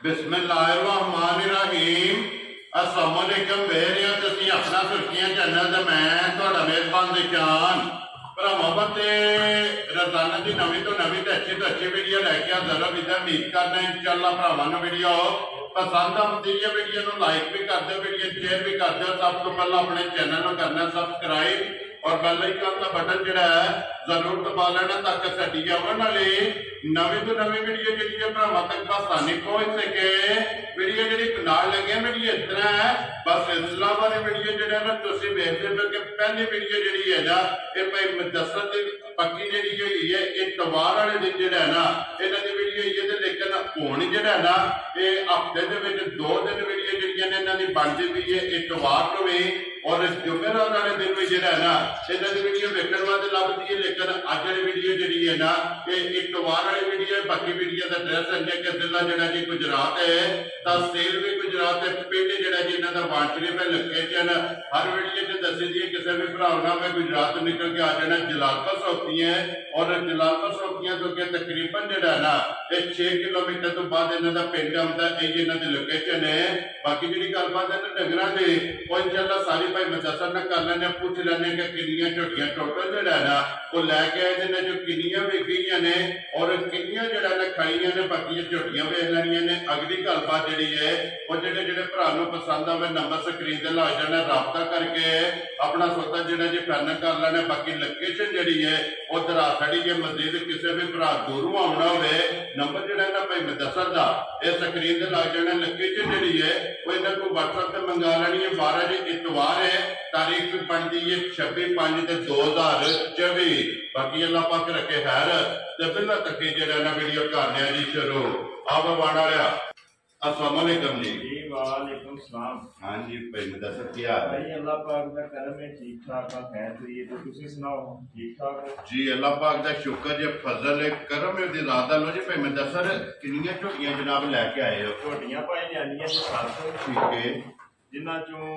बिस्मिल्लाहिर्रहमानिर्रहीम। अस्सलाम वालेकुम बेरिया तुसी अपना सुर्खियां चैनल ते मैं तुहाडा मेहरबान दिशान भरावां ते रोजाना की नवी तो अच्छी वीडियो लैके हाजिर उम्मीद करना इंशाअल्लाह भरावां नूं वीडियो पसंद आती है। वीडियो नूं लाइक भी कर दो, वीडियो शेयर भी कर दो। सब तो पहला अपने चैनल नूं करना सब्सक्राइब और बेल आइकन का बटन जिहड़ा है जरूर दबा लेना ताकि साडी आने वाली नवी तो नवी वीडियो जी भरावां तक आसानी पहुंच सके। वीडियो जी नाल लगे वीडियो इस तरह है बस इस्लाम वाली वीडियो जो तुम देखते हो कि पहली वीडियो जी है ना ये भाई मुदस्सर की पक्की जी हुई है इतवार वाले दिन जो है ना इन्हों की वीडियो हुई है। लेकिन हूँ जो है ना ये हफ्ते के 2 दिन वीडियो जी इन्हों की बनती पई है इतवार को भी और जुमेरात वाले दिन भी जो है ना इन्हों की वीडियो देखने वास्ते लभती है। लेकिन अज वाली वीडियो जी है ना ये इतवार वाली वीडियो बाकी वीडियो का एड्रैस है कि जिला जो जी गुजरात है तहसील भी गुजरात है पिंड जो जी इन्हों का वांचरिफ है लोकेशन हर वीडियो से दसी दी किसी भी भरा मैं गुजरात निकल के आ जाना जलालपुर सौखियां और जलालपुर सौखियां तो अगे तकरीबन जो है ना ये 6 किलोमीटर तो बाद इन्हों का पिंड आता है इन्हों की लोकेशन है। बाकी जी गलबात है डंगर की वो इंशाअल्लाह सारी भाई मुदस्सर न कर लें पूछ लें कि किनिया झोटियां टोटल जो है ना वो लैके आए जिन्हें जो किनिया विकी ने और किनिया जो है ना खाइया ने बाकी झोटियां वेख लैनिया ने। अगली गलबात जी है वो जो भरा पसंद आवे नंबर स्क्रीन से ला जाना रबता करके अपना सौदा जो जी फाइनल कर लेना। बाकी लोकेशन जी है वो दरासड़ी जे मजीद किसी भी भरा दूरों आना हो नंबर जो है ना भाई मुदस्सर का ये स्क्रीन से ला जाना। लोकेशन जी है वो इन्होंने को व्हाट्सएप से मंगा लेनी है। 12 जी इतवार है तारीख भी बनती है 26/5/2024। बाकी अल्लाह पाक रखे खैर ते बिल्ला तक जो वीडियो करने जी शुरू आप वाड़ा लिया। अस्सलाम वालेकुम जी। वालेकुम सलाम। हाँ जी भाई मुदस्सर क्या है भाई अल्लाह पाक दा करम है ठीक ठाक है खैर हुई है तो तुसी सुनाओ ठीक ठाक हो जी। अल्लाह पाक दा शुक्र जे फजल है करम है दी रात लो जी भाई मुदस्सर कितनी झोटियां जनाब लेके आए हो? झोटियां भाई लियानियां जी 7 ठीक है जिन्हां चों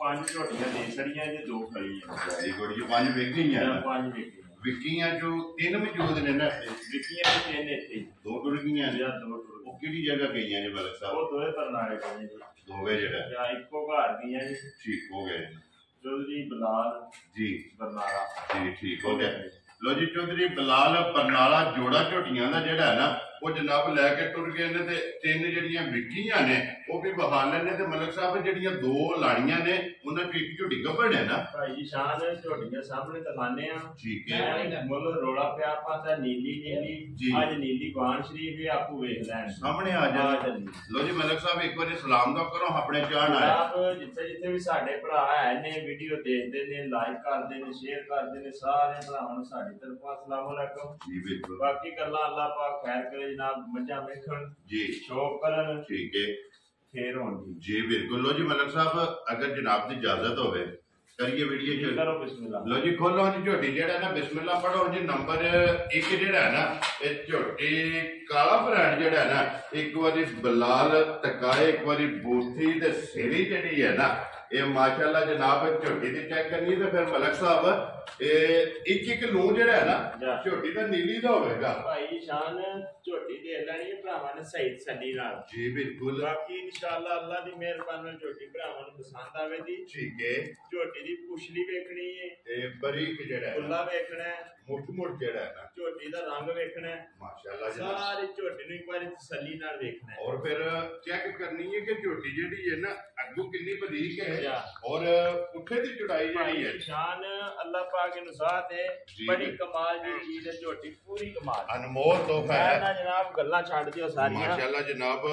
5 झोटियां दे छड़ियां जे 2 खड़ियां। वेरी गुड जी 5 विक गईयां 5 विक विकियां जो 3 मौजूद ने ना विकियां 3 इत्थे 2 टुर गईयां या 2 टुर वो किहड़ी जगह गईयां ने मलिक साहब? वो दोए परनाले गईयां जी दोवे जेड़ा या इक्को घर गईयां जी। ठीक हो गए चौधरी बिलाल जी बरनाला जी ठीक हो गया। लो जी चौधरी बिलाल बरनाला जोड़ा झोटियां दा जेड़ा है ना वो जनाब लैके टुर गए ने ते 3 जड़ियां विकियां ने वो भी बहाल ने ते मलिक साहब जड़ियां 2 लाड़ियां ने उन्हां च एक झोटी गब्बड़ है ना भाई शान झोटियां सामने तलाने आ। ठीक है मुल रोला पिया पाता नीली नीली आज नीली कुरान शरीफ है आपको देख लें सामने आ जा। लो जी मलिक साहब एक बार सलाम दा करो अपने चाहन आए आप जिथे जिथे भी साडे भरा है ने वीडियो देखते ने लाइक करते ने शेयर करते ने सारे भरावां नूं साडी तरफों अस्सलाम वालेकुम जी। बिल्कुल बाकी गल्लां अल्लाह पाक खैर करे जनाब मजा वेखण जी शौक करन ठीक है फिर होंगी जी बिल्कुल। लो जी मलिक साहब अगर जनाब की इजाजत होवे करिए वीडियो करो बिस्मिल्लाह। लो जी खोलो जी झोटी जेड़ा ना बिस्मिल्लाह पढ़ो जी। नंबर 1 जेड़ा है ना ये झोटी काला ब्रांड जेड़ा है ना एक बारी बिलाल टकाए एक बारी बूथी ते सेरी जेड़ी है ना ये माशाल्लाह जनाब झोटी दी चेक करनी तो फिर मलिक साहब एक लू जेड़ा है ना झोटी दा नीली दा होवेगा भाई शान झोटी देख लैनी भरावां ने सही तसल्ली नाल जी बिल्कुल। बाकी इंशाअल्लाह अल्लाह दी मेहरबानी नाल झोटी भरावां नूं पसंद आवे दी ठीक है। झोटी दी पुछली वेखनी है ते बरीक जेड़ा है खुला वेखना है मुठ जेड़ा है ना झोटी दा रंग वेखना है माशाल्लाह सारी झोटी नूं एक बार तसल्ली नाल वेखना है और फिर चेक करनी है कि झोटी जेड़ी है ना अग्गू कितनी बरीक है और पुठे दी चौड़ाई जेड़ी है शान अल्लाह पाक की नुसात है बड़ी कमाल दी चीज है झोटी पूरी कमाल अनमोल तोहफा है ना जनाब गल्लां छाड़ दियो सारियां माशाल्लाह जनाब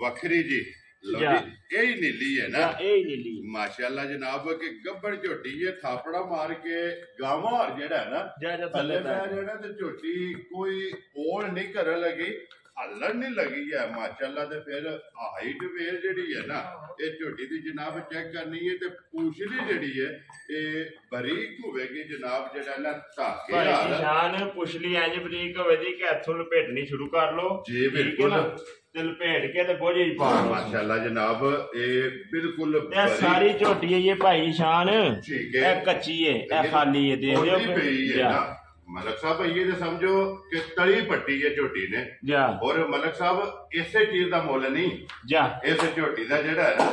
वखरी जी। यही नीली है ना यही नीली माशाल्लाह जनाब के गब्बड़ झोटी है थापड़ा मार के गावा और जेड़ा है ना थल्ले जेड़ा ते झोटी कोई ओल नहीं कर लगी हलन नहीं लगी है माशाल्लाह ते फिर हाइट वेल जेड़ी है ना ये झोटी दी जनाब चेक करनी है ते पूछली जेड़ी है ये बरीक होवेगी जनाब जेड़ा ना धागे भाई शान पुछली इंज बरीक होवेगी कि इथों लपेटनी शुरू कर लो जी बिल्कुल ते लपेट के ते बोझे ही पा माशाल्लाह जनाब ये बिल्कुल ये सारी झोटी है ये भाई शान ठीक है कच्ची है ये खाली है दे दियो मलक साहब ये तो समझो कि तली पट्टी है झोटी ने जा और मलक साहब इसे चीज का मुल नहीं जा इस झोटी का जेड़ा है ना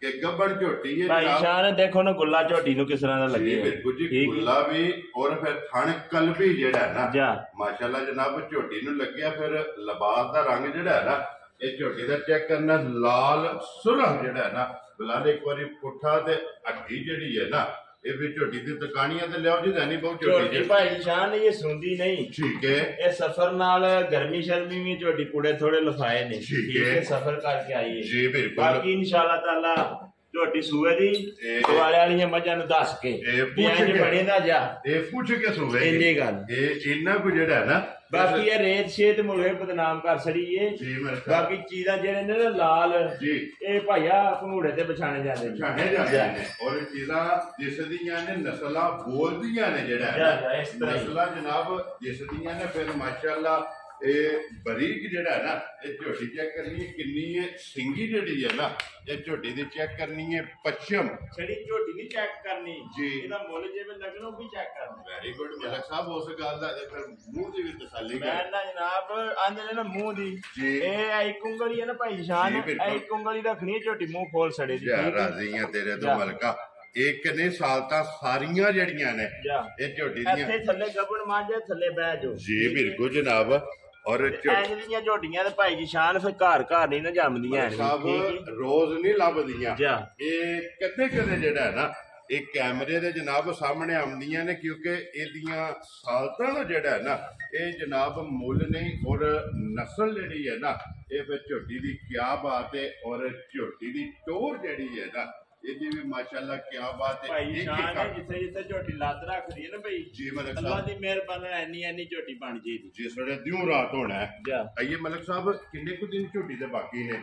कि गब्बड़ झोटी है भाई शान देखो ना गुल्ला झोटी नु किस तरह दा लगे बिल्कुल जी गुल्ला भी और फिर थण कलबी जेड़ा है ना जा माशाल्लाह जनाब झोटी नु लग्या फिर लिबास दा रंग जेड़ा है ना ये झोटी दा चेक करना लाल सुरख जेड़ा है ना बिलाल एक बारी पुठा ते हड्डी जेड़ी है ना ये भी झोटी दी तकानियां ते लियाओ जी नहीं बहुत झोटी भाई शान ये सुंदी नहीं ठीक है ये सफर नाल गर्मी शर्मी में झोटी पुड़े थोड़े लफाए ने ठीक है सफर करके आई है जी बिल्कुल बाकी इंशाल्लाह ताला झोटी सूए दी वाले वाली मजा नु दस के इंज बने दा जा ये पूछ के सूए इन्नी गल ये इन्ना को जेड़ा है ना बाकी ये रेत शेत मुड़े बदनाम कर छड़ी है बाकी चीज़ां जेड़े ने ना लाल जी ये भाईया घमूड़े ते बिछाने जांदे ने और चीज़ां जिस दियां ने नस्लां बोलदियां ने जेड़ा है नस्लां जनाब जिस दियां ने फिर माशाल्लाह ये बरीक जेड़ा है ना ये झोटी चेक करनी है किन्नी है सिंगी जेड़ी है ना ये झोटी दी चेक करनी है पश्चिम छड़ी झोटी नहीं चेक करनी जी ਇਹਦਾ ਮੁੱਲ ਜਿਵੇਂ ਲੱਗਣਾ ਉਹ ਵੀ ਚੈੱਕ ਕਰਨਾ ਵੈਰੀ ਗੁੱਡ ਮਲਕ ਸਾਹਿਬ ਉਸ ਗੱਲ ਦਾ ਫਿਰ ਮੂੰਹ ਦੀ ਵੀ ਤਸੱਲੀ ਮੈਂ ਨਾ ਜਨਾਬ ਆਂਦੇ ਨੇ ਨਾ ਮੂੰਹ ਦੀ ਜੀ ਇਹ ਇੱਕ ਉਂਗਲੀ ਹੈ ਨਾ ਭਾਈ ਸ਼ਾਨ ਇੱਕ ਉਂਗਲੀ ਰੱਖਣੀ ਝੋਟੀ ਮੂੰਹ ਖੋਲ ਛੜੇ ਦੀ ਯਾਰ ਰਾਜ਼ੀਆਂ ਤੇਰੇ ਤੋਂ ਮਲਕਾ ਇੱਕ ਨੇ ਸਾਲਤਾਂ ਸਾਰੀਆਂ ਜਿਹੜੀਆਂ ਨੇ ਇਹ ਝੋਟੀ ਦੀਆਂ ਇੱਥੇ ਥੱਲੇ ਗੱਬਣ ਮਾਂਜੇ ਥੱਲੇ ਬਹਿ ਜਾਓ ਜੀ ਬਿਲਕੁਲ ਜਨਾਬ और ਦੀਆਂ ਝੋਟੀਆਂ ਤੇ ਭਾਈ ਜੀ ਸ਼ਾਨ ਫਿਰ ਘਰ ਘਰ ਨਹੀਂ ਨਾ ਜੰਮਦੀਆਂ ਸਭ ਰੋਜ਼ ਨਹੀਂ ਲੱਭਦੀਆਂ ਇਹ ਕਦੇ ਕਦੇ ਜਿਹੜਾ ਹੈ ਨਾ ਇਹ ਕੈਮਰੇ ਦੇ ਜਨਾਬ ਸਾਹਮਣੇ ਆਉਂਦੀਆਂ ਨੇ ਕਿਉਂਕਿ ਇਹਦੀਆਂ ਸਾਲਤਾਂ ਦਾ ਜਿਹੜਾ ਹੈ ਨਾ ਇਹ ਜਨਾਬ ਮੁੱਲ ਨਹੀਂ ਔਰ ਨਸਲ ਜਿਹੜੀ ਹੈ ਨਾ ਇਹ ਫਿਰ ਝੋਟੀ ਦੀ ਕਿਆ ਬਾਤ ਹੈ ਔਰ ਝੋਟੀ ਦੀ ਟੋਰ ਜਿਹੜੀ ਹੈ ਨਾ ਇਹਦੀ ਵੀ ਮਾਸ਼ਾਅੱਲਾ ਕਿਆ ਬਾਤ ਹੈ ਭਾਈ ਸ਼ਾਨ ਜਿੱਥੇ ਜਿੱਥੇ ਝੋਟੀ ਲੱਤ ਰੱਖਦੀ ਹੈ ਨਾ ਭਾਈ ਜੀ ਮਲਕ ਅੱਲਾਹ ਦੀ ਮਿਹਰਬਾਨੀ ਐਨੀ ਐਨੀ ਝੋਟੀ ਬਣ ਜੇਗੀ ਜਿਸ ਵੇਲੇ ਦਿਉ ਰਾਤ ਹੋਣਾ ਹੈ ਆਈਏ ਮਲਕ ਸਾਹਿਬ ਕਿੰਨੇ ਕੁ ਦਿਨ ਝੋਟੀ ਦੇ ਬਾਕੀ ਨੇ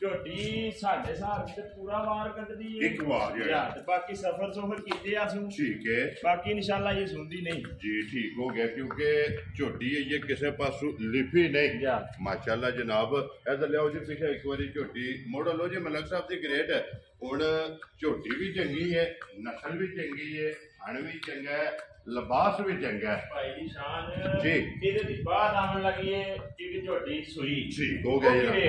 ਝੋਟੀ ਸਾਡੇ ਹਿਸਾਬ ਤੇ ਪੂਰਾ ਵਾਰ ਕੱਢਦੀ ਹੈ ਇੱਕ ਵਾਰ ਤੇ ਬਾਕੀ ਸਫਰ ਸੋਫਰ ਕੀਤੇ ਆ ਸੂ ਠੀਕ ਹੈ ਬਾਕੀ ਇਨਸ਼ਾਅੱਲਾ ਇਹ ਸੁਣਦੀ ਨਹੀਂ ਜੀ ਠੀਕ ਹੋ ਗਿਆ ਕਿਉਂਕਿ ਝੋਟੀ ਇਹ ਕਿਸੇ ਪਾਸੋਂ ਲਿਫੀ ਨਹੀਂ ਮਾਸ਼ਾਅੱਲਾ ਜਨਾਬ ਇਹਦਾ ਲਿਆਓ ਜੀ ਪਿੱਛੇ ਇੱਕ ਵਾਰੀ ਝੋਟੀ ਮੋੜ ਲਓ ਜੀ ਮਲਕ ਸਾਹਿਬ ਦੀ ਗ੍ਰੇਟ ਹੁਣ ਝੋਟੀ ਵੀ ਚੰਗੀ ਹੈ ਨਸਲ ਵੀ ਚੰਗੀ ਹੈ ਹਣ ਵੀ ਚੰਗਾ ਹੈ ਲਿਬਾਸ ਵੀ ਚੰਗਾ ਹੈ ਭਾਈ ਦੀ ਸ਼ਾਨ ਜੀ ਇਹਦੇ ਦੀ ਬਾਤ ਆਉਣ ਲੱਗੀ ਹੈ ਕਿ ਝੋਟੀ ਸੂਈ ਠੀਕ ਹੋ ਗਿਆ ਜੀ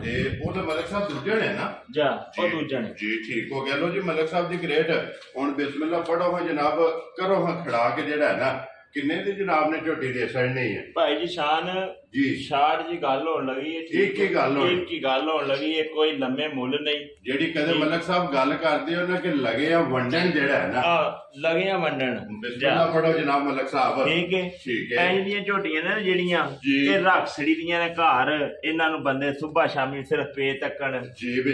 ਤੇ ਉਹਦੇ ਮਲਕ ਸਾਹਿਬ ਦੂਜੇ ਨੇ ਨਾ ਜਾ ਉਹ ਦੂਜੇ ਨੇ ਜੀ ਠੀਕ ਹੋ ਗਿਆ ਲੋ ਜੀ ਮਲਕ ਸਾਹਿਬ ਦੀ ਗ੍ਰੇਟ ਹੁਣ ਬਿਸਮਿਲ੍ਲਾ ਪੜੋ ਹਾਂ ਜਨਾਬ ਕਰੋ ਹਾਂ ਖੜਾ ਕੇ ਜਿਹੜਾ ਹੈ ਨਾ ਕਿੰਨੇ ਦੀ ਜਨਾਬ ਨੇ ਝੋਟੀ ਦੇ ਸੜਨੀ ਹੈ ਭਾਈ ਜੀ ਸ਼ਾਨ ਜੀ ਛਾੜ ਜੀ ਗੱਲ ਹੋਣ ਲੱਗੀ ਹੈ ਇੱਕ ਹੀ ਗੱਲ ਹੋਣ ਲੱਗੀ ਹੈ ਕੋਈ ਲੰਮੇ ਮੁੱਲ ਨਹੀਂ ਜਿਹੜੀ ਕਦੇ ਮਲਕ ਸਾਹਿਬ ਗੱਲ ਕਰਦੇ ਹੋ ਨਾ ਕਿ ਲਗੇ ਆ ਵੰਡਣ ਜਿਹੜਾ ਹੈ ਨਾ ਲਗੇ ਆ ਵੰਡਣ ਬਿਸਮਿਲ੍ਲਾ ਪੜੋ ਜਨਾਬ ਮਲਕ ਸਾਹਿਬ ਠੀਕ ਹੈ ਇਹ ਜਿਹੜੀਆਂ ਝੋਟੀਆਂ ਨੇ ਜਿਹੜੀਆਂ ਇਹ ਰੱਖਸੜੀ ਦੀਆਂ ਨੇ ਘਰ ਇਹਨਾਂ ਨੂੰ ਬੰਦੇ ਸੁਬਾ ਸ਼ਾਮੀ ਸਿਰਫ ਪੇ ਤੱਕਣ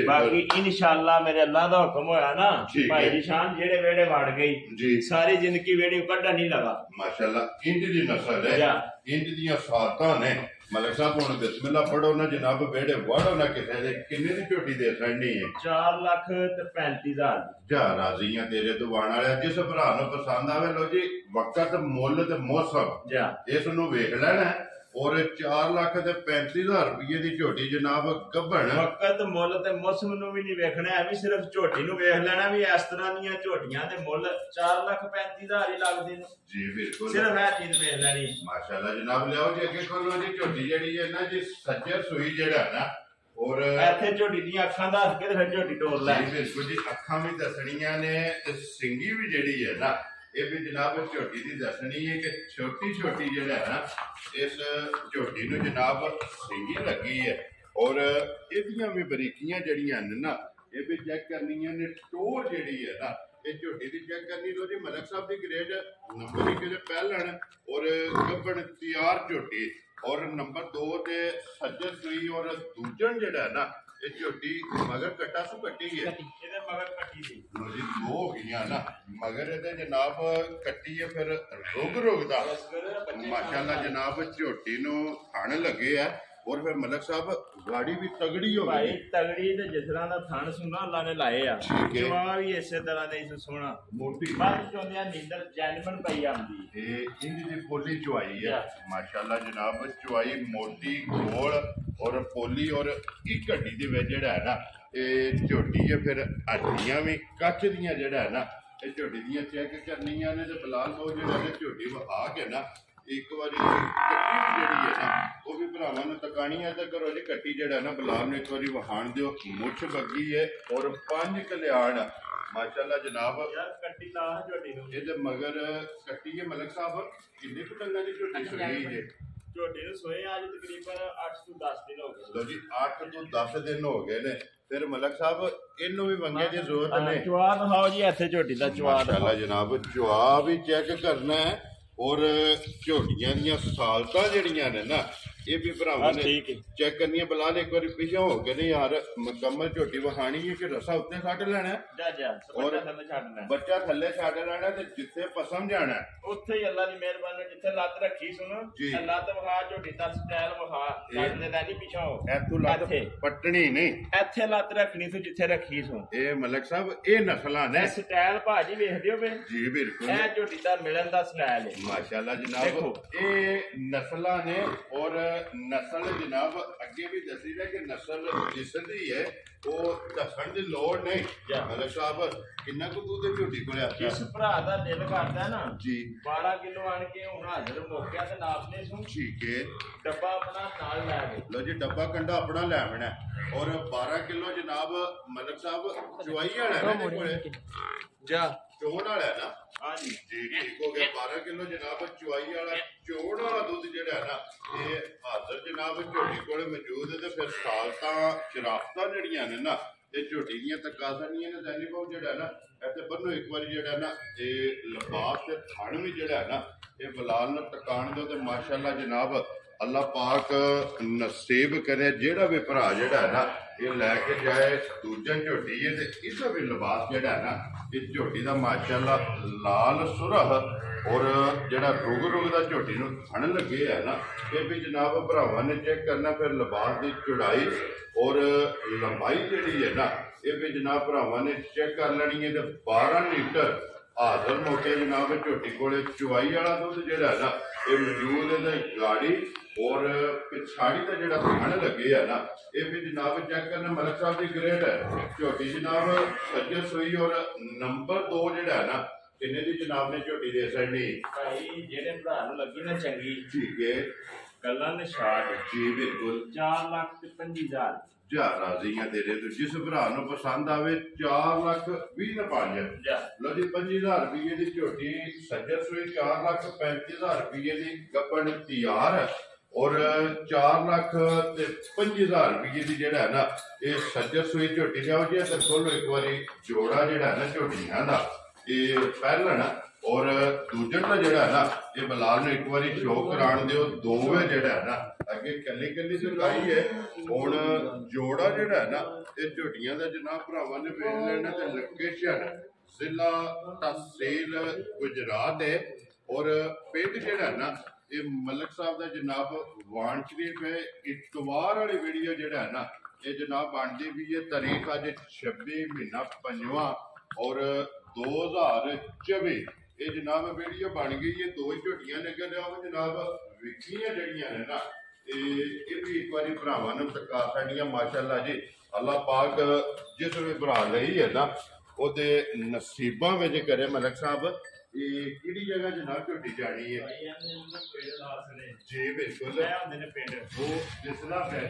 ਬਾਕੀ ਇਨਸ਼ਾਅੱਲਾ ਮੇਰੇ ਅੱਲਾਹ ਦਾ ਹੁਕਮ ਹੋਇਆ ਨਾ ਭਾਈ ਜੀ ਸ਼ਾਨ ਜਿਹੜੇ ਵੇੜੇ ਵੜ ਗਈ ਸਾਰੀ ਜ਼ਿੰਦਗੀ ਵੇੜੇ ਕੱਢਣ ਨਹੀਂ ਲਗਾ ਮਾਸ਼ਾਅੱਲਾ ਇੰਜ ਦੀ ਨਸਲ ਹੈ ਇੰਜ ਦੀਆਂ ਸਾਤਾਂ ਨੇ ਮਲਕ ਸਾਹਿਬ ਹੁਣ ਬਿਸਮਿਲ੍ਲਾ ਪੜੋ ਨਾ ਜਨਾਬ ਵੇੜੇ ਵੜੋ ਨਾ ਕਿਸੇ ਦੇ ਕਿੰਨੇ ਦੀ ਝੋਟੀ ਦੇ ਸੜਨੀ ਹੈ 4,35,000 ਜਾ ਰਾਜ਼ੀਆਂ ਤੇਰੇ ਦੁਆਣ ਵਾਲਿਆ ਜਿਸ ਭਰਾ ਨੂੰ ਪਸੰਦ ਆਵੇ ਲੋ ਜੀ ਵਕਤ ਮੁੱਲ ਤੇ ਮੌਸਮ ਇਸ ਨੂੰ ਵੇਖ ਲੈਣਾ ਔਰ 4,35,000 ਰੁਪਏ ਦੀ ਝੋਟੀ ਜਨਾਬ ਗੱਭਣ ਵਕਤ ਮੁੱਲ ਤੇ ਮੌਸਮ ਨੂੰ ਵੀ ਨਹੀਂ ਵੇਖਣਾ ਐ ਵੀ ਸਿਰਫ ਝੋਟੀ ਨੂੰ ਵੇਖ ਲੈਣਾ ਵੀ ਇਸ ਤਰ੍ਹਾਂ ਦੀਆਂ ਝੋਟੀਆਂ ਦੇ ਮੁੱਲ 4,35,000 ਹੀ ਲੱਗਦੇ ਨੇ ਜੀ ਬਿਲਕੁਲ ਸਿਰਫ ਇਹ ਚੀਜ਼ ਵੇਖ ਲੈਣੀ ਮਾਸ਼ਾਅੱਲਾ ਜਨਾਬ ਲਿਆਓ ਜੀ ਅੱਗੇ ਖੋਲੋ ਜੀ ਝੋਟੀ ਜਿਹੜੀ ਹੈ ਨਾ ਜੀ ਸੱਜਰ ਸੂਈ ਜਿਹੜਾ ਨਾ ਔਰ ਇੱਥੇ ਝੋਟੀ ਦੀਆਂ ਅੱਖਾਂ ਦੱਸ ਕੇ ਤੇ ਫਿਰ ਝੋਟੀ ਟੋਰ ਲੈ ਜੀ ਬਿਲਕੁਲ ਜੀ ਅੱਖਾਂ ਵੀ ਦੱਸਣੀਆਂ ਨੇ ਤੇ ਸਿੰਗੀ ਵੀ ਜਿਹੜੀ ਹੈ ਨਾ ਇਹ ਵੀ ਜਨਾਬ ਝੋਟੀ ਦੀ ਦੱਸਣੀ ਹੈ ਕਿ ਛੋਟੀ ਛੋਟੀ ਜਿਹੜਾ ਹੈ ਨਾ ਇਸ ਝੋਟੀ ਨੂੰ ਜਨਾਬ ਸਿੰਗੀ ਲੱਗੀ ਹੈ ਔਰ ਇਹਦੀਆਂ ਵੀ ਬਰੀਕੀਆਂ ਜਿਹੜੀਆਂ ਨੇ ਨਾ ਇਹ ਵੀ ਚੈੱਕ ਕਰਨੀਆਂ ਨੇ ਟੋਰ ਜਿਹੜੀ ਹੈ ਨਾ ਇਹ ਝੋਟੀ ਦੀ ਚੈੱਕ ਕਰਨੀ ਲੋ ਜੀ ਮਲਕ ਸਾਹਿਬ ਦੀ ਗ੍ਰੇਡ ਨੰਬਰ 1 ਦੇ ਪਹਿਲਣ ਔਰ ਗੱਭਣ ਤਿਆਰ ਝੋਟੀ ਔਰ ਨੰਬਰ 2 ਤੇ ਸੱਜਰ ਸੂਈ ਔਰ ਦੂਜਣ ਜਿਹੜਾ ਨਾ ਇਹ ਝੋਟੀ ਮਗਰ ਕੱਟਾ ਸੂ ਕੱਟੀ ਹੈ ਇਹਦੇ ਮਗਰ ਕੱਟੀ ਸੀ ਲੋ ਜੀ ਦੋ ਹੋ ਗਈਆਂ ਨਾ ਮਗਰ ਇਹਦੇ ਜਨਾਬ ਕੱਟੀ ਹੈ ਫਿਰ ਰੁਗਦਾ ਮਾਸ਼ਾਅੱਲਾ ਜਨਾਬ ਝੋਟੀ ਨੂੰ ਥਣ ਲੱਗੇ ਆ ਔਰ ਫਿਰ ਮਲਕ ਸਾਹਿਬ ਗਾੜੀ ਵੀ ਤਗੜੀ ਹੋ ਗਈ ਭਾਈ ਤਗੜੀ ਤੇ ਜਿਸ ਤਰ੍ਹਾਂ ਦਾ ਥਣ ਸੁਣਾ ਅੱਲਾ ਨੇ ਲਾਏ ਆ ਜਵਾਬ ਵੀ ਇਸੇ ਤਰ੍ਹਾਂ ਦੇ ਇਸ ਸੋਹਣਾ ਮੋਟੀ ਬਾਅਦ ਚੋਂਦਿਆਂ ਨੀਂਦਰ ਜੈਨਮਨ ਪਈ ਆਉਂਦੀ ਇਹ ਇੰਜ ਦੀ ਪੋਲੀ ਚੁਆਈ ਹੈ ਮਾਸ਼ਾਅੱਲਾ ਜਨਾਬ ਚੁਆਈ ਮੋਟੀ ਗੋਲ ਔਰ ਪੋਲੀ ਔਰ ਇੱਕ ਹੱਡੀ ਦੇ ਵਿੱਚ ਜਿਹੜਾ ਹੈ ਨਾ ਇਹ ਝੋਟੀ ਹੈ ਫਿਰ ਹੱਡੀਆਂ ਵੀ ਕੱਚ ਦੀਆਂ ਜਿਹੜਾ ਹੈ ਨਾ ਇਹ ਝੋਟੀ ਦੀਆਂ ਚੈੱਕ ਕਰਨੀਆਂ ਨੇ ਤੇ ਬਲਾਲ ਦੋ ਜਿਹੜਾ ਨੇ ਝੋਟੀ ਵਹਾ ਕੇ ਨਾ ਇੱਕ ਵਾਰੀ ਕੱਟੀ ਜਿਹੜੀ ਹੈ ਨਾ ਉਹ ਵੀ ਭਰਾਵਾਂ ਨੂੰ ਤਕਾਣੀ ਹੈ ਤਾਂ ਕਰੋ ਜੀ। ਕੱਟੀ ਜਿਹੜਾ ਨਾ ਬਲਾਲ ਨੂੰ ਇੱਕ ਵਾਰੀ ਵਹਾਣ ਦਿਓ। ਮੁੱਛ ਬੱਗੀ ਹੈ ਔਰ 5 ਕਲਿਆਣ ਮਾਸ਼ਾਅੱਲਾ ਜਨਾਬ। ਯਾਰ ਕੱਟੀ ਲਾ ਝੋਟੀ ਨੂੰ ਇਹਦੇ ਮਗਰ ਕੱਟੀ ਹੈ ਮਲਕ ਸਾਹਿਬ ਕਿੰਨੇ ਕੁ ਡੰਗਾਂ ਦੀ ਝੋਟੀ ਸੋਈ ਹੈ? ਝੋਟੀ ਨੂੰ ਸੋਏ ਅੱਜ ਤਕਰੀਬਨ 8 ਤੋਂ 10 ਦਿਨ ਹੋ ਗਏ। ਲੋ ਜੀ 8 ਤੋਂ 10 ਦਿਨ ਹੋ ਗਏ ਨੇ। ਫਿਰ ਮਲਕ ਸਾਹਿਬ ਇਹਨੂੰ ਵੀ ਵੰਗੇ ਦੀ ਜ਼ਰੂਰਤ ਨਹੀਂ। ਚਵਾ ਦਿਖਾਓ ਜੀ ਇੱਥੇ ਝੋਟੀ ਦਾ ਚਵਾ। ਮਾਸ਼ਾਅੱਲਾ ਜਨਾਬ ਚਵਾ ਵੀ ਚੈੱਕ ਕਰਨਾ ਹੈ ਔਰ ਝੋਟੀਆਂ ਦੀਆਂ ਸਾਲਤਾਂ ਜਿਹੜੀਆਂ ਨੇ ਨਾ ਇਹ ਵੀ ਭਰਾਵਾਂ ਨੇ ਚੈੱਕ ਕਰਨੀਆਂ। ਬਲਾਲ ਇੱਕ ਵਾਰੀ ਪਿੱਛੇ ਹੋ ਕੇ ਨੇ ਯਾਰ ਮੁਕੰਮਲ ਝੋਟੀ ਵਹਾਣੀ ਹੈ ਕਿ ਰਸਾ ਉੱਤੇ ਛੱਡ ਲੈਣਾ ਔਰ ਬੱਚਾ ਥੱਲੇ ਛੱਡ ਲੈਣਾ ਤੇ ਜਿੱਥੇ ਪਸੰਦ ਜਾਣਾ ਉੱਥੇ ਹੀ ਅੱਲਾ ਦੀ ਮਿਹਰਬਾਨੀ ਜਿੱਥੇ ਲੱਤ ਰੱਖੀ ਸੁਣ ਲੱਤ ਵਹਾ ਝੋਟੀ ਦਾ ਸਟਾਈਲ ਵਹਾ ਛੱਡਦੇ ਦਾ ਨਹੀਂ ਪਿੱਛੋਂ ਇੱਥੋਂ ਲੱਤ ਪੱਟਣੀ ਨਹੀਂ ਇੱਥੇ ਲੱਤ ਰੱਖਣੀ ਤੂੰ ਜਿੱਥੇ ਰੱਖੀ ਸੁਣ। ਇਹ ਮਲਕ ਸਾਹਿਬ ਇਹ ਨਸਲਾਂ ਨੇ ਸਟਾਈਲ ਭਾਜੀ ਵੇਖਦੇ ਹੋ ਜੀ ਬਿਲਕੁਲ ਇਹ ਝੋਟੀ ਦਾ ਮਿਲਣ ਦਾ ਸਟਾਈਲ ਹੈ ਮਾਸ਼ਾਅੱਲਾ ਜਨਾਬ। ਇਹ ਨਸਲਾਂ ਨੇ ਔਰ ਨਸਲ ਜਨਾਬ ਅੱਗੇ ਵੀ ਦੱਸੀ ਹੈ ਕਿ ਨਸਲ ਜਿਸ ਦੀ ਹੈ ਉਹ ਦੱਸਣ ਦੀ ਲੋੜ ਨਹੀਂ। ਮਲਕ ਸਾਹਿਬ ਕਿੰਨਾ ਕੁ ਦੁੱਧ ਝੋਟੀ ਕੋਲ ਆਇਆ? ਜਿਸ ਭਰਾ ਦਾ ਦਿਲ ਕਰਦਾ ਨਾ ਜੀ 12 ਕਿਲੋ ਆਣ ਕੇ ਹੁਣ ਹਾਜ਼ਰ ਮੌਕਿਆ ਤੇ ਨਾਪਨੇ ਸੁਣ ਠੀਕ ਹੈ। ਡੱਬਾ ਆਪਣਾ ਨਾਲ ਲੈ ਕੇ ਲੋ ਜੀ ਡੱਬਾ ਕੰਡਾ ਆਪਣਾ ਲੈ ਆਉਣਾ ਔਰ 12 ਕਿਲੋ ਜਨਾਬ ਮਲਕ ਸਾਹਿਬ ਚੁਆਈ ਵਾਲਾ ਹੈ ਇਹਦੇ ਕੋਲੇ ਜਾ ਚੋਣ ਵਾਲਾ ਹੈ ਨਾ। ਹਾਂਜੀ ਜੀ ਠੀਕ ਹੋ ਗਿਆ। 12 ਕਿਲੋ ਜਨਾਬ ਚੁਆਈ ਵਾਲਾ ਚੋਣ ਵਾਲਾ ਦੁੱਧ ਜਿਹੜਾ ਹੈ ਨਾ ਇਹ ਹਾਜ਼ਰ ਜਨਾਬ ਝੋਟੀ ਕੋਲੇ ਮੌਜੂਦ ਹੈ। ਤੇ ਫਿਰ ਸਾਲਤਾਂ ਸ਼ਰਾਫਤਾਂ ਜਿਹੜੀਆਂ ਨੇ ਨਾ ਇਹ ਝੋਟੀ ਦੀਆਂ ਤਕਾਜ਼ਨੀਆਂ ਨੇ ਜ਼ੈਨੀ ਬਾਬੂ ਜਿਹੜਾ ਨਾ ਇੱਥੇ ਬੰਨੋ ਇੱਕ ਵਾਰੀ ਜਿਹੜਾ ਨਾ ਇਹ ਲਿਬਾਸ ਤੇ ਥਣ ਵੀ ਜਿਹੜਾ ਹੈ ਨਾ ਇਹ ਬਲਾਲ ਨੂੰ ਤਕਾਣ ਦਿਓ ਤੇ ਮਾਸ਼ਾਅੱਲਾ ਜਨਾਬ ਅੱਲਾਹ ਪਾਕ ਨਸੀਬ ਕਰੇ ਜਿਹੜਾ ਵੀ ਭਰਾ ਜਿਹੜਾ ਹੈ ਨਾ ਇਹ ਲੈ ਕੇ ਜਾਏ ਦੂਜਾ ਝੋਟੀ ਹੈ ਤੇ ਇਹਦਾ ਵੀ ਲਿਬਾਸ ਜਿਹੜਾ ਹੈ ਨਾ ਇਹ ਝੋਟੀ ਦਾ ਮਾਸ਼ਾਅੱਲਾ ਲਾਲ ਸੁਰਖ ਔਰ ਜਿਹੜਾ ਰੁਗ ਦਾ ਝੋਟੀ ਨੂੰ ਥਣ ਲੱਗੇ ਹੈ ਨਾ ਇਹ ਵੀ ਜਨਾਬ ਭਰਾਵਾਂ ਨੇ ਚੈੱਕ ਕਰਨਾ। ਫਿਰ ਲਿਬਾਸ ਦੀ ਚੌੜਾਈ ਔਰ ਲੰਬਾਈ ਜਿਹੜੀ ਹੈ ਨਾ ਇਹ ਵੀ ਜਨਾਬ ਭਰਾਵਾਂ ਨੇ ਚੈੱਕ ਕਰ ਲੈਣੀ ਹੈ। ਤੇ 12 ਲੀਟਰ ਹਾਜ਼ਰ ਮੌਕੇ ਜਨਾਬ ਝੋਟੀ ਕੋਲੇ ਚੁਆਈ ਵਾਲਾ ਦੁੱਧ ਜਿਹੜਾ ਹੈ ਨਾ ਇਹ ਮੌਜੂਦ ਹੈ। ਤੇ ਗਾੜੀ ਔਰ ਪਿਛਾੜੀ ਦਾ ਜਿਹੜਾ ਥਣ ਲੱਗੇ ਹੈ ਨਾ ਇਹ ਵੀ ਜਨਾਬ ਚੈੱਕ ਕਰਨਾ। ਮਲਕ ਸਾਹਿਬ ਦੀ ਗ੍ਰੇਡ ਹੈ ਝੋਟੀ ਜਨਾਬ ਸੱਜਰ ਸੋਈ ਔਰ ਨੰਬਰ 2 ਜਿਹੜਾ ਹੈ ਨਾ ਕਿੰਨੇ ਦੀ ਜਨਾਬ ਨੇ ਝੋਟੀ ਦੇ ਸਕਣੀ ਭਾਈ ਜਿਹੜੇ ਭਰਾ ਨੂੰ ਲੱਗੀ ਨਾ ਚੰਗੀ ਠੀਕ ਹੈ ਗੱਲਾਂ ਨਿਸ਼ਾਨ ਜੀ ਬਿਲਕੁਲ 4,25,000 ਜਾ ਰਾਜ਼ੀਆਂ ਤੇਰੇ ਤੋਂ ਜਿਸ ਭਰਾ ਨੂੰ ਪਸੰਦ ਆਵੇ 4,20,000 ਲੋ ਜੀ 25,000 ਰੁਪਏ ਦੀ ਝੋਟੀ ਸੱਜਰ ਸੋਈ 4,35,000 ਰੁਪਏ ਦੀ ਗੱਪਣ ਤਿਆਰ ਹੈ ਔਰ 4,25,000 ਰੁਪਏ ਦੀ ਜਿਹੜਾ ਹੈ ਨਾ ਇਹ ਸੱਜਰ ਸੋਈ ਝੋਟੀ ਜਾਓ ਜੀ ਤੇ ਖੋਲੋ ਇੱਕ ਵਾਰੀ ਜੋੜਾ ਜਿਹੜਾ ਹੈ ਨਾ ਝੋਟੀਆਂ ਦਾ ਇਹ ਪਹਿਲਾਂ ਨਾ ਔਰ ਦੂਜਾ ਦਾ ਜਿਹੜਾ ਹੈ ਨਾ ਇਹ ਬਲਾਲ ਨੂੰ ਇੱਕ ਵਾਰੀ ਸ਼ੋਅ ਕਰਾਉਣ ਦਿਓ। ਦੋਵੇਂ ਜਿਹੜਾ ਹੈ ਨਾ ਅੱਗੇ ਕੱਲੀ ਦਿਖਾਈ ਹੈ ਹੁਣ ਜੋੜਾ ਜਿਹੜਾ ਹੈ ਨਾ ਇਹ ਝੋਟੀਆਂ ਦਾ ਜਨਾਬ ਭਰਾਵਾਂ ਨੇ ਵੇਖ ਲੈਣਾ ਤੇ ਲੋਕੇਸ਼ਨ ਜ਼ਿਲ੍ਹਾ ਤਹਿਸੀਲ ਗੁਜਰਾਤ ਹੈ ਔਰ ਪਿੰਡ ਜਿਹੜਾ ਹੈ ਨਾ ਇਹ ਮਲਕ ਸਾਹਿਬ ਦਾ ਜਨਾਬ ਵਾਣ ਸ਼ਰੀਫ ਹੈ। ਇਤਵਾਰ ਵਾਲੀ ਵੀਡੀਓ ਜਿਹੜਾ ਹੈ ਨਾ ਇਹ ਜਨਾਬ ਬਣਦੀ ਵੀ ਹੈ ਤਾਰੀਖ ਅੱਜ 26 ਮਹੀਨਾ 5ਵਾਂ ਔਰ 2024 ਇਹ ਜਨਾਬ ਵੀਡੀਓ ਬਣ ਗਈ ਹੈ। ਦੋ ਹੀ ਝੋਟੀਆਂ ਨੇ ਕਹਿੰਦੇ ਉਹ ਜਨਾਬ ਵਿਕੀਆਂ ਜਿਹੜੀਆਂ ਨੇ ਨਾ ਇਹ ਵੀ ਇੱਕ ਵਾਰੀ ਭਰਾਵਾਂ ਨੂੰ ਤਕਾ ਸਾਡੀਆਂ ਮਾਸ਼ਾਅੱਲਾ ਜੀ ਅੱਲਾਹ ਪਾਕ ਜਿਸ ਵੀ ਭਰਾ ਲਈ ਹੈ ਨਾ ਉਹਦੇ ਨਸੀਬਾਂ ਵਿੱਚ ਕਰੇ। ਮਲਕ ਸਾਹਿਬ ਇਹ ਕਿਹੜੀ ਜਗ੍ਹਾ ਜਨਾਬ ਝੋਟੀ ਜਾਣੀ ਹੈ? ਜੀ ਬਿਲਕੁਲ ਉਹ ਦਿਸਣਾ ਪਿਆ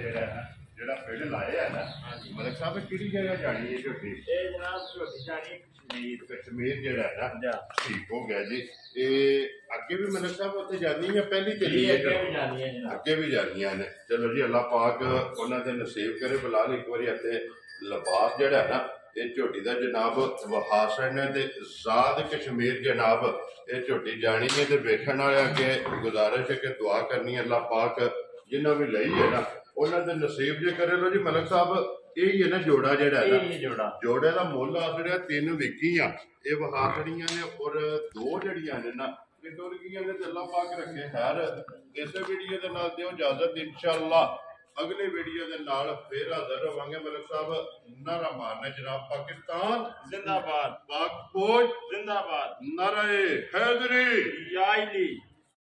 ਜਿਹੜਾ ਪਿੰਡ ਲਾਇਆ ਹੈ ਨਾ ਮਲਕ ਸਾਹਿਬ ਕਿਹੜੀ ਜਗ੍ਹਾ ਜਾਣੀ ਹੈ ਝੋਟੀ? ਇਹ ਜਨਾਬ ਝੋਟੀ ਜਾਣੀ ਕਸ਼ਮੀਰ ਜਿਹੜਾ ਹੈ ਨਾ ਠੀਕ ਹੋ ਗਿਆ ਜੀ। ਇਹ ਅੱਗੇ ਵੀ ਮਲਕ ਸਾਹਿਬ ਉੱਥੇ ਜਾਂਦੀ ਹੈ ਪਹਿਲੀ ਚੱਲੀ ਹੈ ਅੱਗੇ ਵੀ ਜਾਂਦੀਆਂ ਨੇ। ਚਲੋ ਜੀ ਅੱਲਾਹ ਪਾਕ ਉਹਨਾਂ ਦੇ ਨਸੀਬ ਕਰੇ। ਬਲਾਲ ਇੱਕ ਵਾਰੀ ਇੱਥੇ ਲਿਬਾਸ ਜਿਹੜਾ ਹੈ ਨਾ ਇਹ ਝੋਟੀ ਦਾ ਜਨਾਬ ਵਹਾਸਨ ਹੈ ਤੇ ਜ਼ਾਦ ਕਸ਼ਮੀਰ ਜਨਾਬ ਇਹ ਝੋਟੀ ਜਾਣੀ ਹੈ ਤੇ ਵੇਖਣ ਵਾਲਿਆਂ ਅੱਗੇ ਗੁਜ਼ਾਰਿਸ਼ ਹੈ ਕਿ ਦੁਆ ਕਰਨੀ ਅੱਲਾਹ ਪਾਕ ਜਿਨ੍ਹਾਂ ਵੀ ਲਈ ਹੈ ਨਾ ਉਹਨਾਂ ਦੇ ਨਸੀਬ ਜੇ ਕਰੇ। ਲੋ ਜੀ ਮਲਕ ਸਾਹਿਬ ਇਹ ਹੀ ਹੈ ਨਾ ਜੋੜਾ ਜਿਹੜਾ ਹੈ ਨਾ ਜੋੜੇ ਦਾ ਮੁੱਲ ਆ ਜਿਹੜਾ 3 ਵਿਕੀਆਂ ਇਹ ਵਹਾਸੜੀਆਂ ਨੇ ਔਰ 2 ਜਿਹੜੀਆਂ ਨੇ ਨਾ ਇਹ ਟੁਰ ਗਈਆਂ ਨੇ ਤੇ ਅੱਲਾਹ ਪਾਕ ਰੱਖੇ ਖੈਰ। ਇਸੇ ਵੀਡੀਓ ਦੇ ਨਾਲ ਦਿਓ ਇਜਾਜ਼ਤ ਇਨਸ਼ਾਅੱਲਾ ਅਗਲੇ ਵੀਡੀਓ ਦੇ ਨਾਲ ਫੇਰ ਹਾਜ਼ਰ ਹੋਵਾਂਗੇ। ਮਲਕ ਸਾਹਿਬ ਨਾਰਾ ਮਾਰਨਾ ਜਨਾਬ ਪਾਕਿਸਤਾਨ ਜ਼ਿੰਦਾਬਾਦ ਪਾਕ ਫੌਜ ਜ਼ਿੰਦਾਬਾਦ ਨਾਰੇ ਹੈਦਰੀ ਯਾ ਅਲੀ